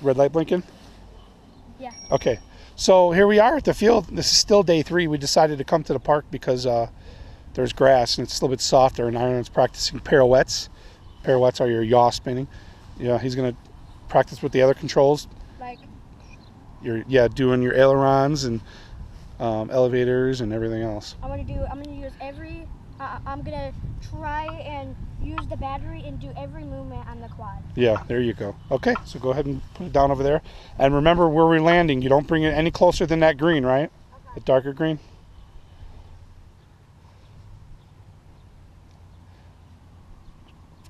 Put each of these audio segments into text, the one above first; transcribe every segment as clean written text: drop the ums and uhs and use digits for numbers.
red light blinking? Yeah. Okay. So here we are at the field. This is still day 3. We decided to come to the park because there's grass and it's a little bit softer, and Ireland's practicing pirouettes. Pirouettes are your yaw spinning. Yeah, he's going to practice with the other controls. Like? Doing your ailerons and elevators and everything else. I'm gonna try and use the battery and do every movement on the quad. Yeah, there you go. Okay, so go ahead and put it down over there. And remember where we're landing. You don't bring it any closer than that green, right? Okay. The darker green.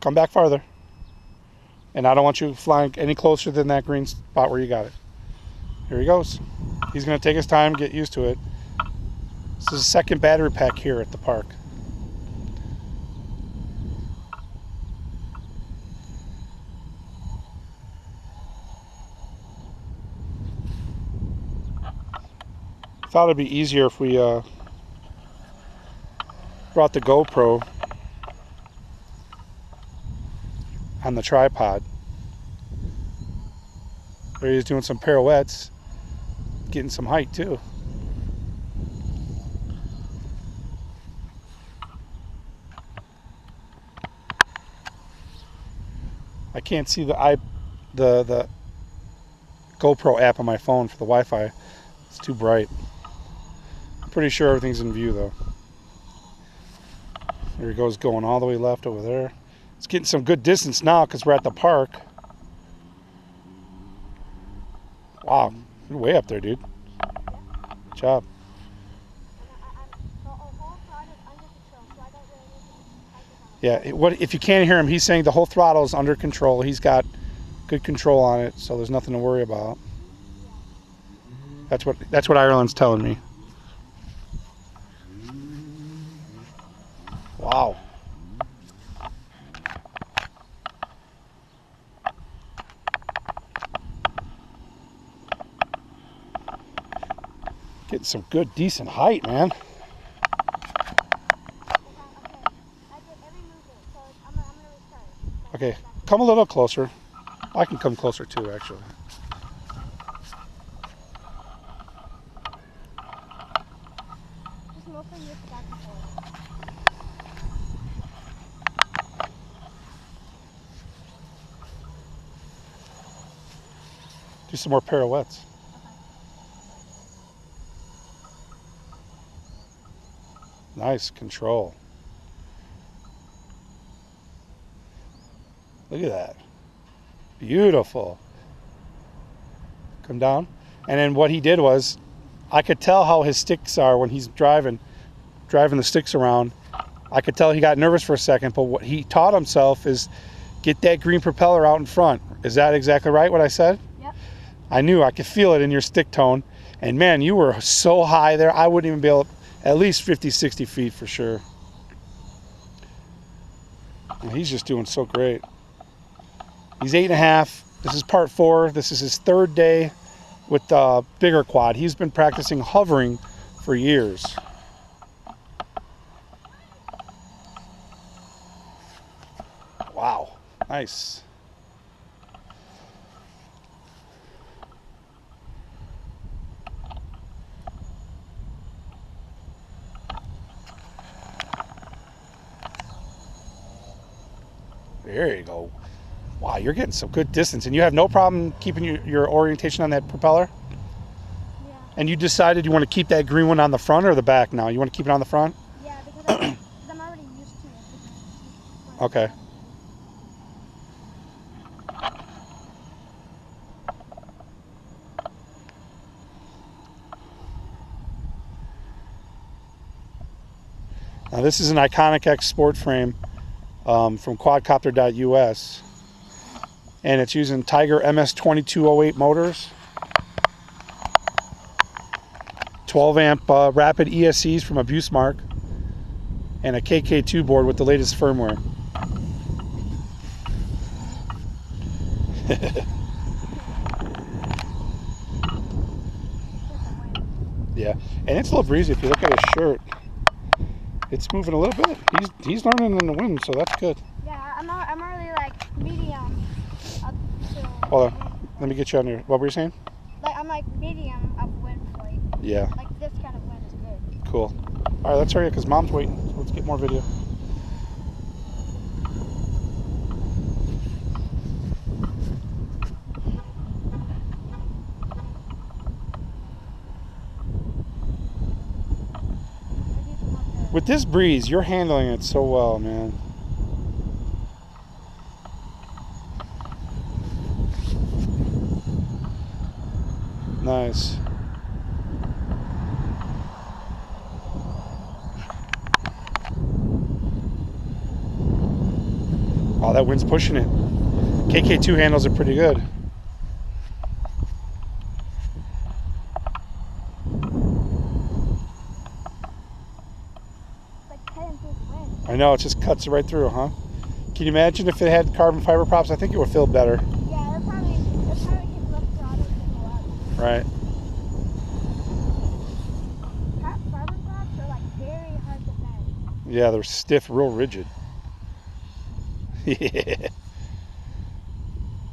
Come back farther. And I don't want you flying any closer than that green spot where you got it. Here he goes. He's going to take his time, get used to it. This is the second battery pack here at the park. Thought it'd be easier if we brought the GoPro on the tripod. There he's doing some pirouettes, getting some height too. I can't see the GoPro app on my phone for the Wi-Fi. It's too bright. I'm pretty sure everything's in view though. There he goes, going all the way left over there. It's getting some good distance now because we're at the park. Wow, you're way up there, dude. Good job. Yeah, what if you can't hear him? He's saying the whole throttle is under control. He's got good control on it, so there's nothing to worry about. That's what Ireland's telling me. Wow. Getting some good, decent height, man. Okay, come a little closer. I can come closer too, actually. Do some more pirouettes. Nice control. Look at that. Beautiful. Come down. And then what he did was, I could tell how his sticks are when he's driving the sticks around. I could tell he got nervous for a second, but what he taught himself is get that green propeller out in front. Is that exactly right, what I said? Yep. I knew, I could feel it in your stick tone. And man, you were so high there, I wouldn't even be able, at least 50, 60 feet for sure. And he's just doing so great. He's 8.5. This is part 4. This is his 3rd day with the bigger quad. He's been practicing hovering for years. Wow, nice. There you go. Wow, you're getting some good distance, and you have no problem keeping your orientation on that propeller? Yeah. And you decided you want to keep that green one on the front or the back now? You want to keep it on the front? Yeah, because I'm already used to it. Okay. Now this is an Iconic X sport frame from Quadcopter.us, and it's using Tiger MS2208 motors, 12 amp rapid ESCs from a Busemark, and a KK2 board with the latest firmware. Yeah, and it's a little breezy. If you look at his shirt, it's moving a little bit. He's learning in the wind, so that's good. Yeah, I'm already like medium up to. Hold on. Let me get you on your, what were you saying? Like I'm like medium of wind flight. Yeah. Like this kind of wind is good. Cool. All right, let's hurry up because Mom's waiting. So let's get more video. With this breeze, you're handling it so well, man. Nice. Oh, that wind's pushing it. KK2 handles it pretty good. I know, it just cuts it right through, huh? Can you imagine if it had carbon fiber props? I think it would feel better. Yeah, they're probably could look throttle and go up. Right. Carbon props are like very hard to bend. Yeah, they're stiff, real rigid. Yeah.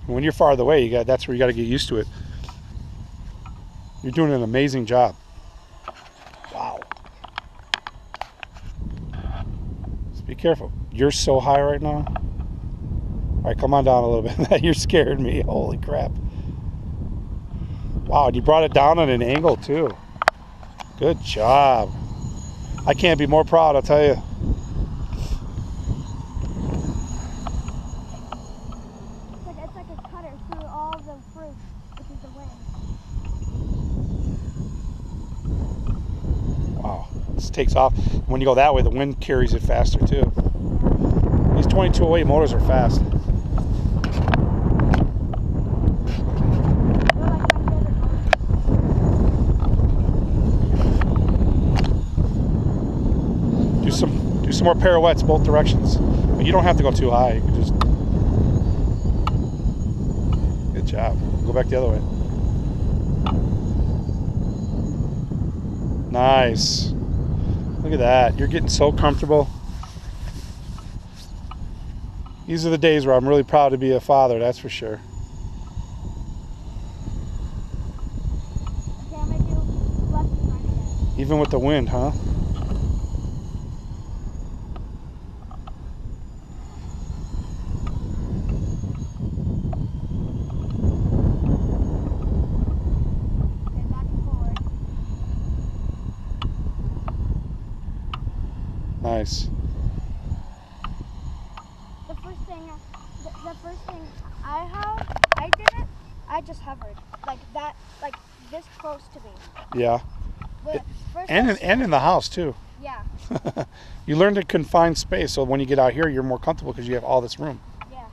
When you're farther away, that's where you got to get used to it. You're doing an amazing job. Wow. Just be careful. You're so high right now. All right, come on down a little bit. You're scaring me. Holy crap. Wow, and you brought it down at an angle too. Good job. I can't be more proud, I'll tell you. It's like a cutter through all the fruit, which is the wind. Wow, this takes off. When you go that way, the wind carries it faster too. These 2208 motors are fast. Do some more pirouettes both directions. But you don't have to go too high. You can just. Good job. Go back the other way. Nice. Look at that. You're getting so comfortable. These are the days where I'm really proud to be a father, that's for sure. Okay, I'm gonna do left and right again. Even with the wind, huh? Okay, back and forward. Nice. The first thing I did, I just hovered like that, like this close to me. Yeah. And in the house too. Yeah. You learn to confine space, so when you get out here, you're more comfortable because you have all this room. Yeah.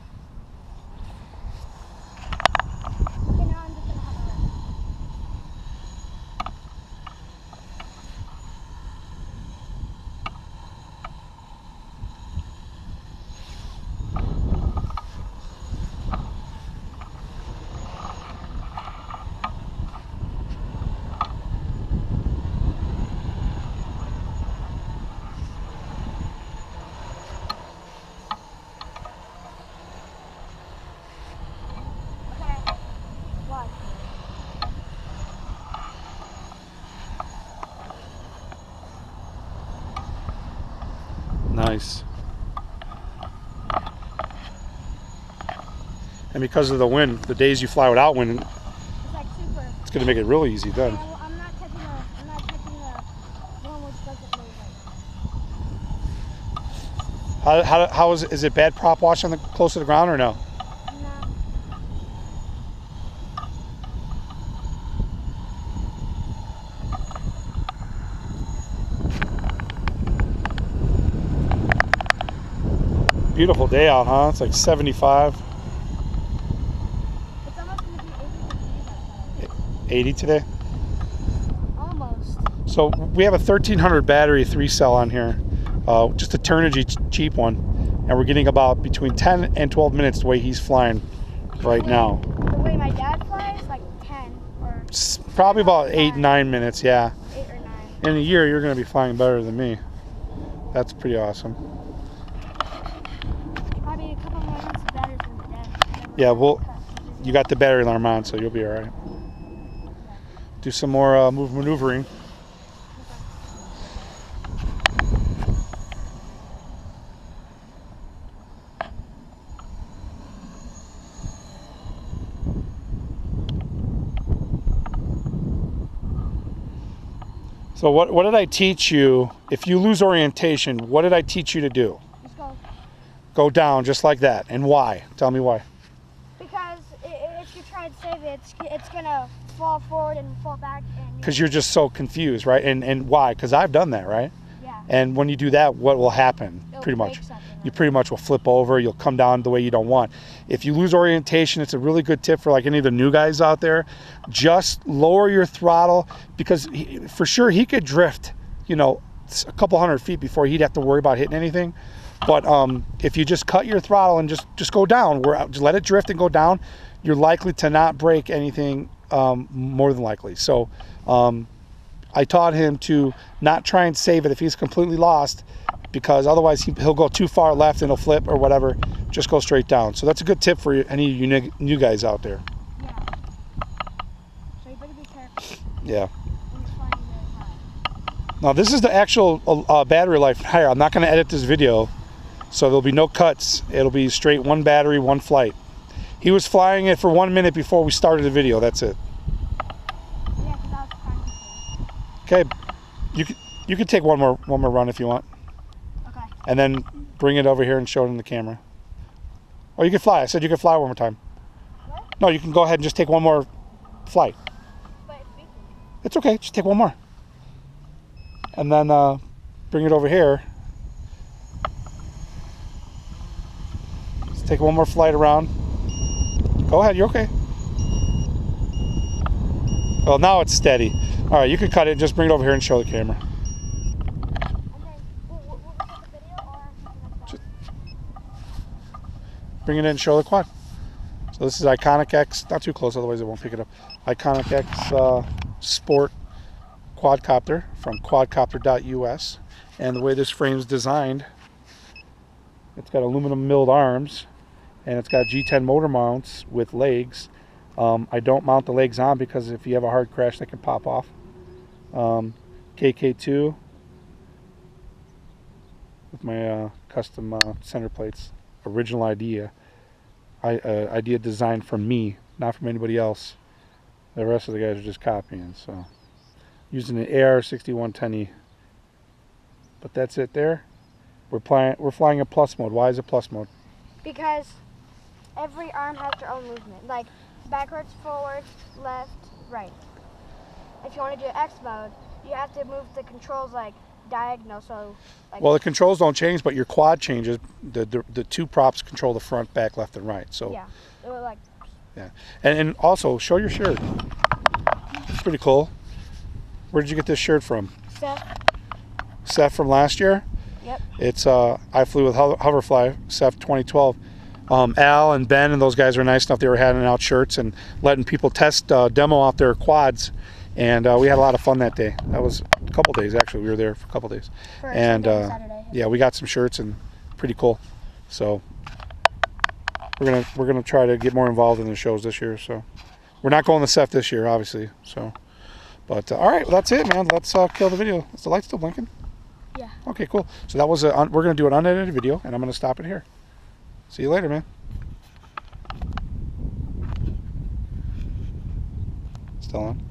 Okay, now I'm just gonna hover. Nice. And because of the wind, the days you fly without wind, It's like super. it's going to make it really easy then. Okay, well, I'm not touching the one which doesn't move. How is it bad prop wash on the close to the ground or no? No. Beautiful day out, huh? It's like 75. It's almost going to be 80 degrees outside. 80 today? Almost. So we have a 1300 battery 3-cell on here. Just a turnigy cheap one. And we're getting about between 10 and 12 minutes the way he's flying right now. The way my dad flies, like 10 or... It's probably about 8-9 minutes, yeah. 8 or 9. In a year, you're going to be flying better than me. That's pretty awesome. Probably a couple more minutes of batteries than my dad. Yeah, we'll you got the battery alarm on, so you'll be all right. Do some more maneuvering. So what did I teach you? If you lose orientation, what did I teach you to do? Just go. Go down just like that. And why? Tell me why. Because if you try and save it, it's gonna fall forward and fall back. Because you're just so confused, right? And why? Because I've done that, right? Yeah. And when you do that, what will happen? It'll Pretty much. break something, You right? pretty much will flip over. You'll come down the way you don't want. If you lose orientation, it's a really good tip for like any of the new guys out there. Just lower your throttle, because for sure he could drift, you know, a couple hundred feet before he'd have to worry about hitting anything. But if you just cut your throttle and just go down, just let it drift and go down, you're likely to not break anything, more than likely. So I taught him to not try and save it if he's completely lost, because otherwise he'll go too far left and he'll flip or whatever. Just go straight down. So that's a good tip for any of you new guys out there. Yeah. So you better be careful. Yeah. When it's flying very high. Now this is the actual battery life higher. I'm not going to edit this video, so there'll be no cuts. It'll be straight one battery, one flight. He was flying it for 1 minute before we started the video. That's it. Yeah, because I was practicing. Okay, you can take one more run if you want, Okay. and then bring it over here and show it in the camera. Or you can fly. I said you could fly one more time. What? No, you can go ahead and just take one more flight. But it's beeping. It's okay. Just take one more, and then bring it over here. Just take one more flight around. Go ahead. You're okay. Well, now it's steady. All right, you can cut it. Just bring it over here and show the camera. And then we'll record the video or something like that. Bring it in and show the quad. So this is Iconic X. Not too close, otherwise it won't pick it up. Iconic X Sport Quadcopter from quadcopter.us. And the way this frame is designed, it's got aluminum milled arms, and it's got G10 motor mounts with legs. I don't mount the legs on because if you have a hard crash, they can pop off. KK2 with my custom center plates. Original idea. Idea designed from me, not from anybody else. The rest of the guys are just copying. So using an AR6110E. But that's it there. We're flying a plus mode. Why is it plus mode? Because every arm has their own movement. Like backwards, forward, left, right. If you want to do X mode, you have to move the controls like diagonal. So like, well, the controls don't change, but your quad changes. The two props control the front, back, left, and right. So yeah, it would like. yeah, and also show your shirt. It's pretty cool. Where did you get this shirt from? Seth from last year. Yep. It's I flew with Hoverfly, Seth 2012. Al and Ben and those guys were nice enough. They were handing out shirts and letting people test demo out their quads, and we had a lot of fun that day. That was a couple days actually. We were there for a couple days, and Saturday. yeah, we got some shirts and pretty cool. So we're gonna try to get more involved in the shows this year. So we're not going to Seth this year, obviously. So, but all right, well, that's it, man. Let's kill the video. Is the light still blinking? Yeah. Okay, cool. So that was we're gonna do an unedited video, and I'm gonna stop it here. See you later, man. Still on?